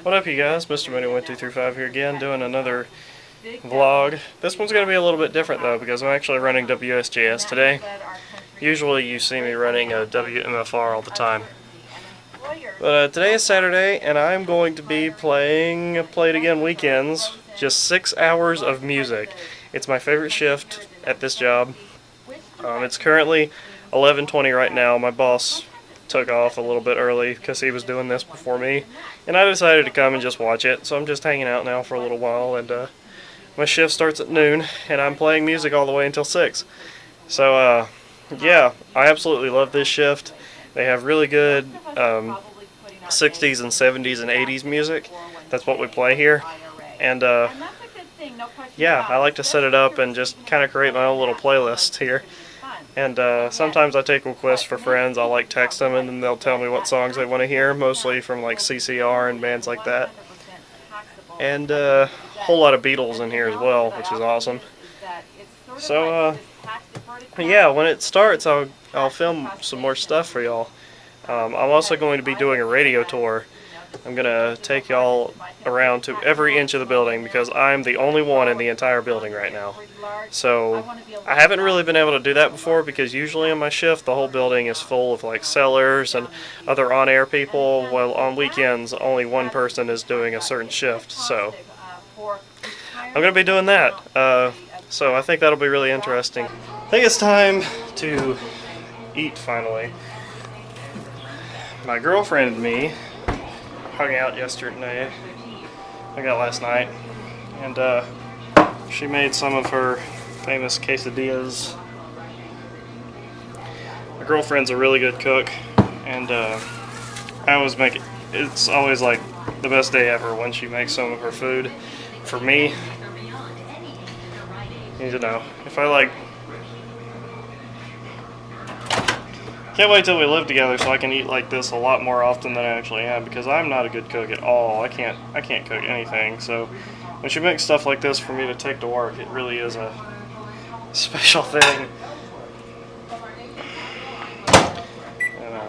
What up, you guys? Mr. Money1235 here again, doing another vlog. This one's going to be a little bit different though, because I'm actually running WSJS today. Usually you see me running a WMFR all the time. But today is Saturday, and I'm going to be playing Play It Again weekends. Just 6 hours of music. It's my favorite shift at this job. It's currently 11:20 right now. My boss took off a little bit early because he was doing this before me, and I decided to come and just watch it. So I'm just hanging out now for a little while, and my shift starts at noon, and I'm playing music all the way until 6. So yeah, I absolutely love this shift. They have really good 60s and 70s and 80s music. That's what we play here, and yeah, I like to set it up and just kind of create my own little playlist here. And sometimes I take requests for friends. I'll like text them, and then they'll tell me what songs they want to hear, mostly from like CCR and bands like that. And a whole lot of Beatles in here as well, which is awesome. So yeah, when it starts, I'll film some more stuff for y'all. I'm also going to be doing a radio tour. I'm going to take y'all around to every inch of the building because I'm the only one in the entire building right now. So I haven't really been able to do that before because usually on my shift the whole building is full of like sellers and other on-air people, while on weekends only one person is doing a certain shift. So I'm going to be doing that. So I think that'll be really interesting. I think it's time to eat finally. My girlfriend and me hung out yesterday, last night, and she made some of her famous quesadillas. My girlfriend's a really good cook, and I always make it. It's always like the best day ever when she makes some of her food for me. You know, if I like. Can't wait till we live together so I can eat like this a lot more often than I actually am, because I'm not a good cook at all. I can't cook anything. So when she makes stuff like this for me to take to work, it really is a special thing. And,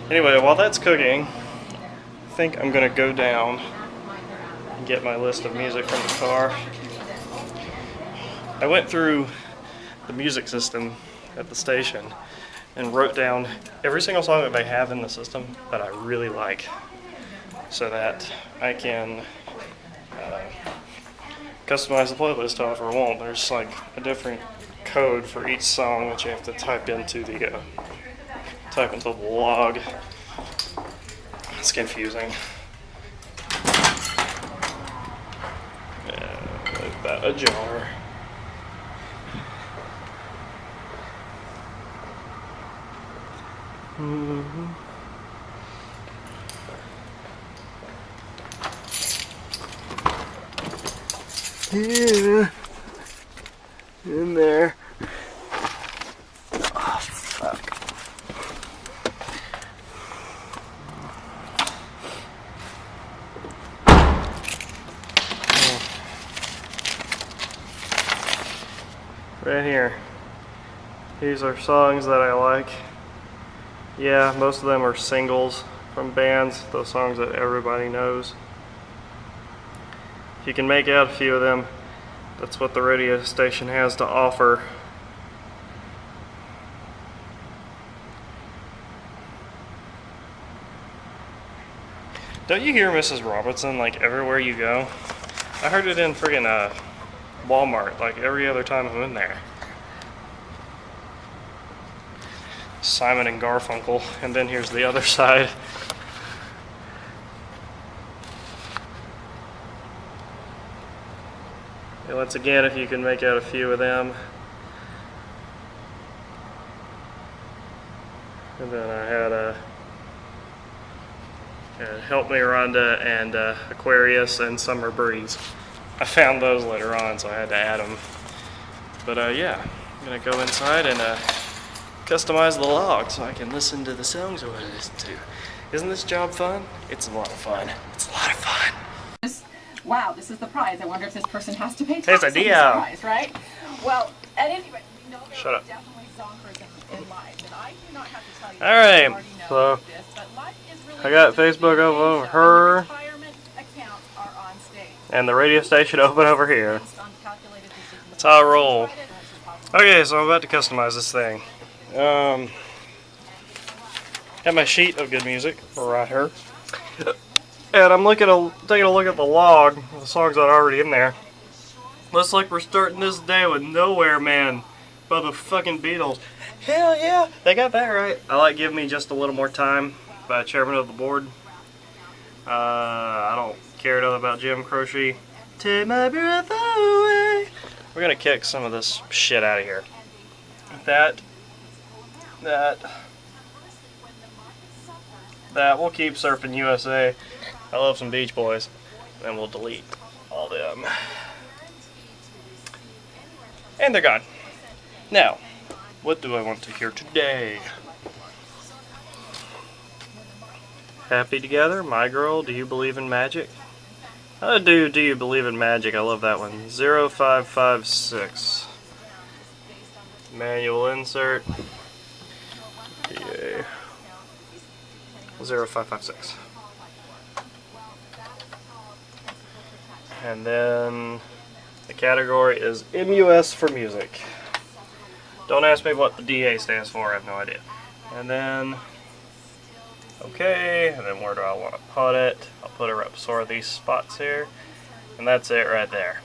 anyway, while that's cooking, I think I'm gonna go down and get my list of music from the car. I went through the music system at the station and wrote down every single song that they have in the system that I really like, so that I can customize the playlist however I want. There's like a different code for each song which you have to type into the log. It's confusing. Make that ajar. Yeah, in there. Oh, fuck. Right here. These are songs that I like. Yeah, most of them are singles from bands, those songs that everybody knows. If you can make out a few of them, that's what the radio station has to offer. Don't you hear Mrs. Robinson like everywhere you go? I heard it in friggin' Walmart like every other time I'm in there. Simon and Garfunkel, and then here's the other side. And once again, if you can make out a few of them. And then I had Help Me Rhonda and Aquarius and Summer Breeze. I found those later on, so I had to add them. But yeah, I'm gonna go inside and customize the log so I can listen to the songs I want to listen to. Isn't this job fun? It's a lot of fun. It's a lot of fun. Wow, this is the prize. I wonder if this person has to pay tax on this prize, right? Well, at any rate, we know there are definitely zonkers in life, and I do not have to tell you. All right, so I got Facebook over her, and the radio station open over here. That's how I roll. Okay, so I'm about to customize this thing. Got my sheet of good music right here, and I'm taking a look at the log of the songs that are already in there. Looks like we're starting this day with "Nowhere Man" by the fucking Beatles. Hell yeah, they got that right. I like "Give Me Just a Little More Time" by Chairman of the Board. I don't care enough about Jim Croce. Take my breath away. We're gonna kick some of this shit out of here. That. We'll keep Surfing USA. I love some Beach Boys. And we'll delete all them. And they're gone. Now, what do I want to hear today? Happy Together, My Girl, Do You Believe in Magic? Do You Believe in Magic? I love that one. 0556. Manual insert. PA. 0556. And then the category is MUS for music. Don't ask me what the DA stands for, I have no idea. And then, okay, and then where do I want to put it? I'll put it right beside these spots here. And that's it right there.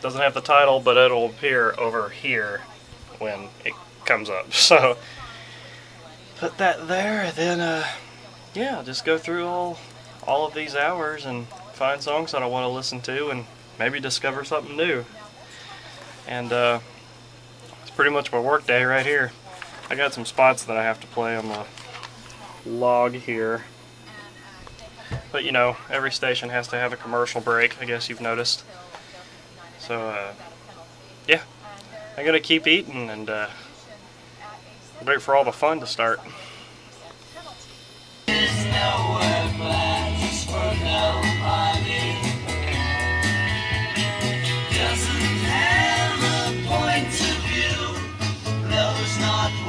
Doesn't have the title, but it'll appear over here when it comes up. So, put that there, and then, yeah, just go through all of these hours and find songs that I want to listen to and maybe discover something new. And it's pretty much my work day right here. I got some spots that I have to play on the log here. But you know, every station has to have a commercial break, I guess you've noticed. So yeah, I'm gonna keep eating and wait for all the fun to start.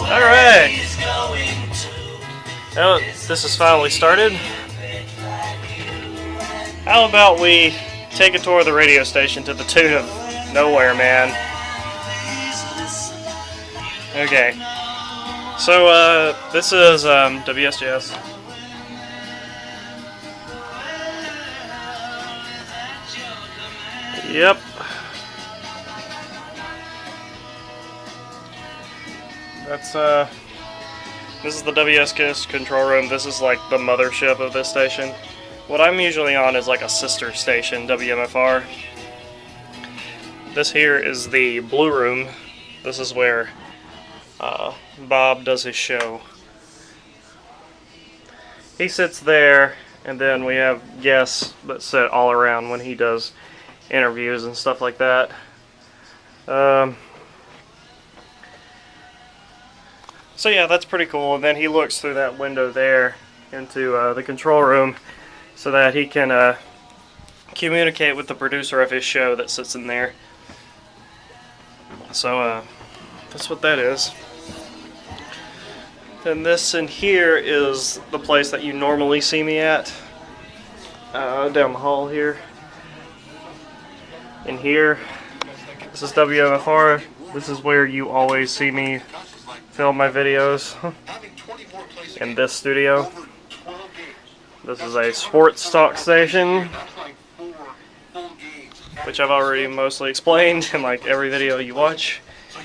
Alright! Now this has finally started. How about we take a tour of the radio station to the tune of Nowhere Man? Okay. So, this is WSJS. Yep. That's, this is the WSJS control room. This is like the mothership of this station. What I'm usually on is like a sister station, WMFR. This here is the blue room. This is where Bob does his show. He sits there, and then we have guests that sit all around when he does interviews and stuff like that. So yeah, that's pretty cool. And then he looks through that window there into the control room so that he can communicate with the producer of his show that sits in there. So that's what that is. Then this in here is the place that you normally see me at. Down the hall here. In here, this is WMFR. This is where you always see me film my videos. In this studio. This is a sports talk station, which I've already mostly explained in like every video you watch.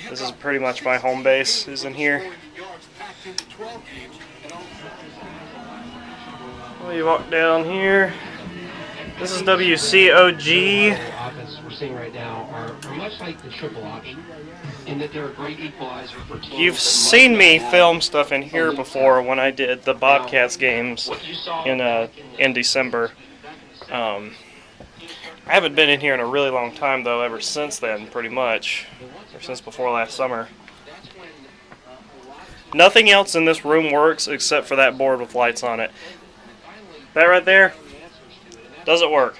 This is pretty much my home base, is in here. Well, you walk down here. This is WCOG. We're seeing right now are much like the triple option in that they're a great equalizer for teams. You've seen me film stuff in here before when I did the Bobcats games in December. I haven't been in here in a really long time though, ever since then, pretty much. Ever since before last summer. Nothing else in this room works except for that board with lights on it. That right there doesn't work.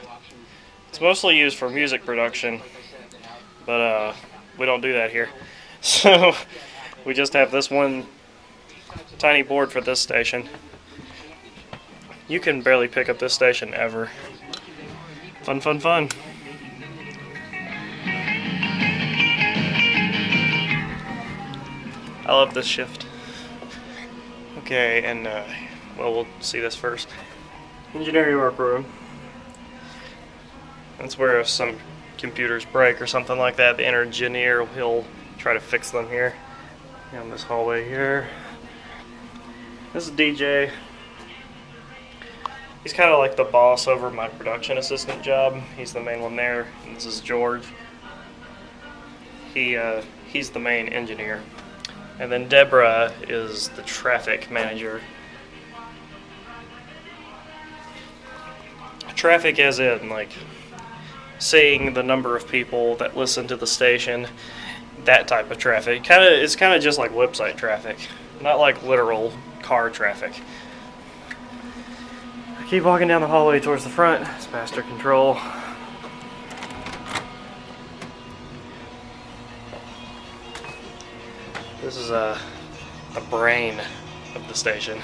It's mostly used for music production, but we don't do that here. So we just have this one tiny board for this station. You can barely pick up this station ever. Fun, fun, fun. I love this shift. Okay, and well, we'll see this first. Engineering workroom. That's where if some computers break or something like that, the engineer, he'll try to fix them here. Down this hallway here. This is DJ. He's kind of like the boss over my production assistant job. He's the main one there. And this is George. He's the main engineer. And then Deborah is the traffic manager. Traffic as in, like, seeing the number of people that listen to the station, that type of traffic. It's kind of just like website traffic, not like literal car traffic. I keep walking down the hallway towards the front. It's master control. This is the brain of the station.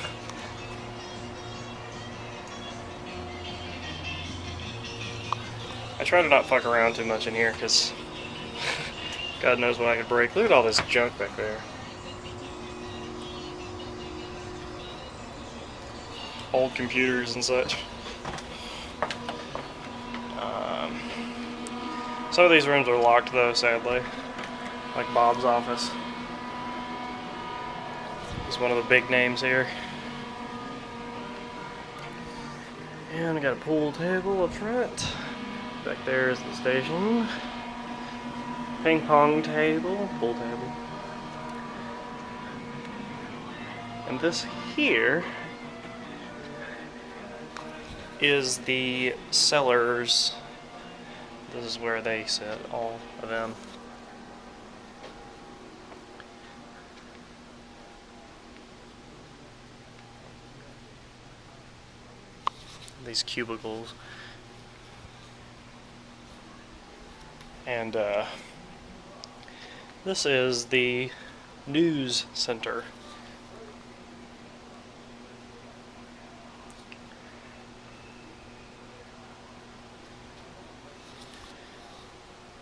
I try to not fuck around too much in here because God knows what I could break. Look at all this junk back there. Old computers and such. Some of these rooms are locked though, sadly. Like Bob's office. He's one of the big names here. And I got a pool table up front. Back there is the station. Ping pong table, pool table. And this here is the cellars. This is where they sit, all of them. These cubicles. And this is the news center.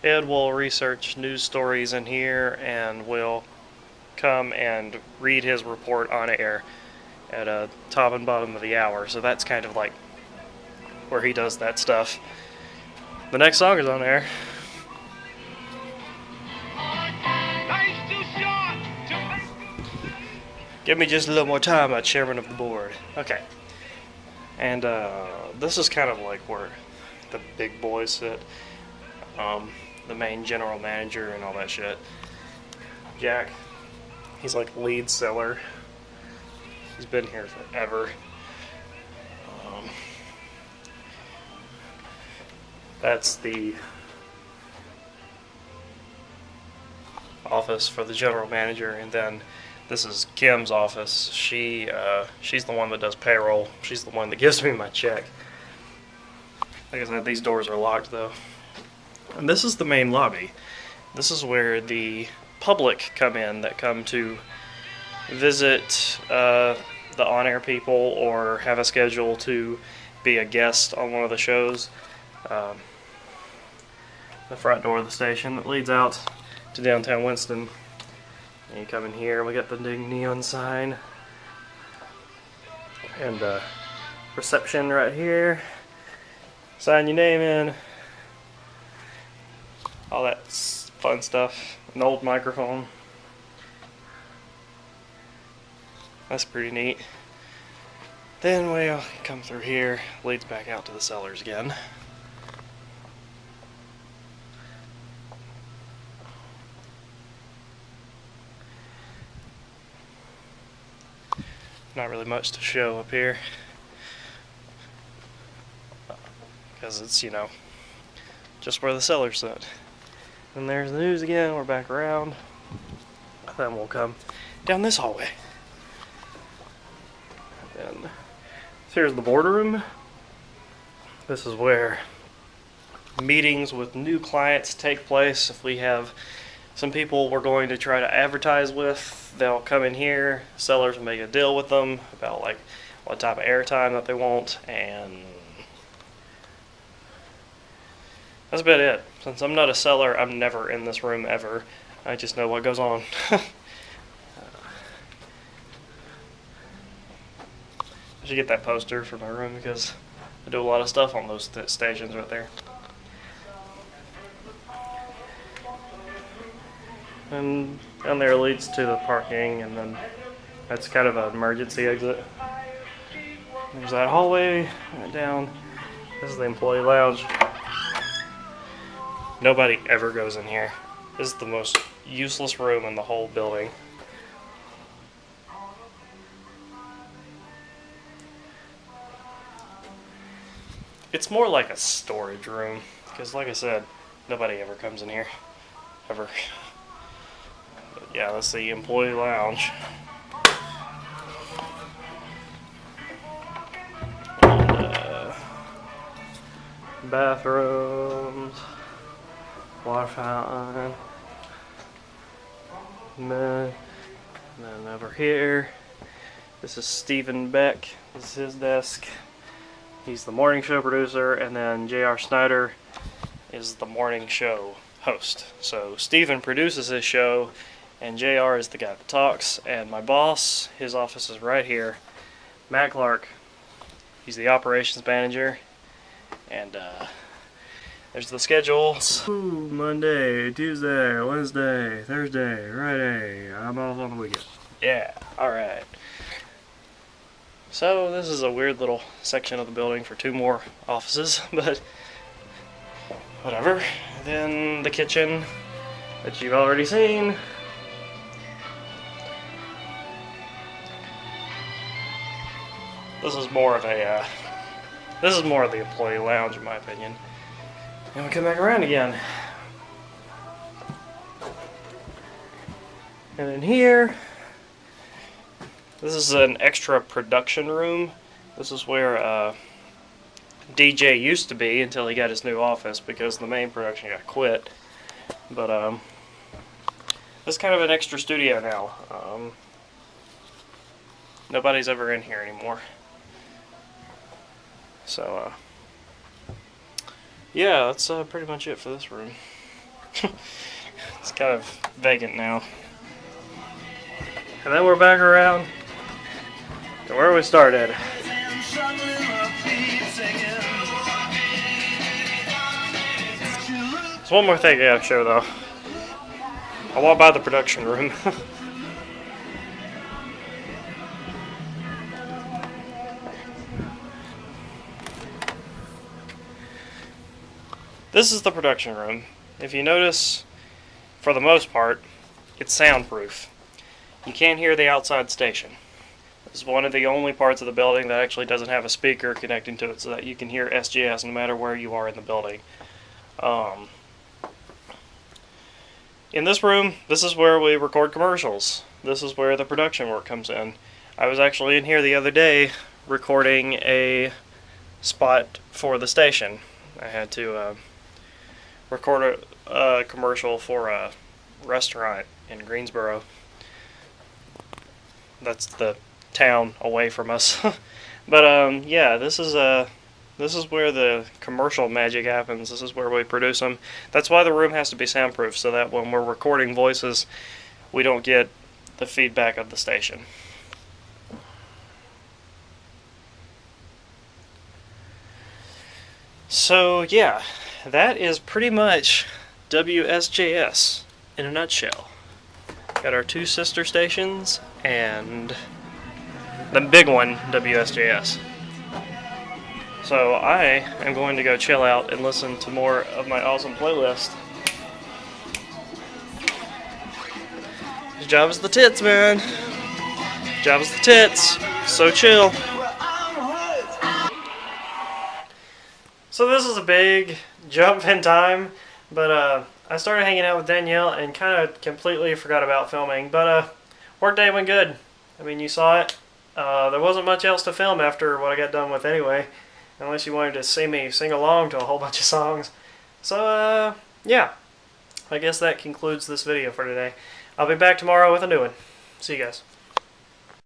Ed will research news stories in here and will come and read his report on air at top and bottom of the hour. So that's kind of like where he does that stuff. The next song is on air. Give me just a little more time, I'm chairman of the board. Okay. And this is kind of like where the big boys sit. The main general manager and all that shit. Jack, he's like lead seller. He's been here forever. That's the office for the general manager, and then this is Kim's office. She's the one that does payroll. She's the one that gives me my check. Like I said, these doors are locked though. And this is the main lobby. This is where the public come in that come to visit the on-air people or have a schedule to be a guest on one of the shows. The front door of the station that leads out to downtown Winston. And you come in here, we got the big neon sign. And reception right here. Sign your name in. All that fun stuff. An old microphone. That's pretty neat. Then we'll come through here, leads back out to the cellars again. Not really much to show up here. Because it's, you know, just where the cellars sit. And there's the news again, we're back around. Then we'll come down this hallway. And so here's the boardroom. This is where meetings with new clients take place. If we have some people we're going to try to advertise with, they'll come in here. Sellers will make a deal with them about like what type of airtime that they want, and that's about it. Since I'm not a seller, I'm never in this room ever. I just know what goes on. I should get that poster for my room because I do a lot of stuff on those stations right there. And down there leads to the parking, and then that's kind of an emergency exit. There's that hallway right down. This is the employee lounge. Nobody ever goes in here. This is the most useless room in the whole building. It's more like a storage room, because like I said, nobody ever comes in here. Ever. But yeah, that's the employee lounge. And, bathrooms, water fountain, and then over here, this is Stephen Beck. This is his desk. He's the morning show producer, and then J.R. Snyder is the morning show host. So Stephen produces his show, and J.R. is the guy that talks, and my boss, his office is right here. Matt Clark, he's the operations manager, and there's the schedules. Ooh, Monday, Tuesday, Wednesday, Thursday, Friday. I'm off on the weekend. Yeah, alright. So this is a weird little section of the building for 2 more offices, but whatever. Then the kitchen that you've already seen. This is more of the employee lounge in my opinion. And we come back around again. And in here, this is an extra production room. This is where DJ used to be until he got his new office because the main production got quit. But this is kind of an extra studio now. Nobody's ever in here anymore. So yeah, that's pretty much it for this room. It's kind of vacant now. And then we're back around to where we started. There's one more thing I gotta show though. I walked by the production room. This is the production room. If you notice, for the most part, it's soundproof. You can't hear the outside station. This is one of the only parts of the building that actually doesn't have a speaker connecting to it so that you can hear SGS no matter where you are in the building. In this room, this is where we record commercials. This is where the production work comes in. I was actually in here the other day recording a spot for the station. I had to record a commercial for a restaurant in Greensboro. That's the town away from us. But yeah, this is where the commercial magic happens. This is where we produce them. That's why the room has to be soundproof, so that when we're recording voices, we don't get the feedback of the station. So yeah, that is pretty much WSJS in a nutshell. Got our 2 sister stations and the big one, WSJS. So I am going to go chill out and listen to more of my awesome playlist. Job's the tits, man. Job's the tits. So chill. So this is a big jump in time, but I started hanging out with Danielle and kind of completely forgot about filming, but workday went good. I mean, you saw it. There wasn't much else to film after what I got done with anyway, unless you wanted to see me sing along to a whole bunch of songs. So yeah, I guess that concludes this video for today. I'll be back tomorrow with a new one. See you guys.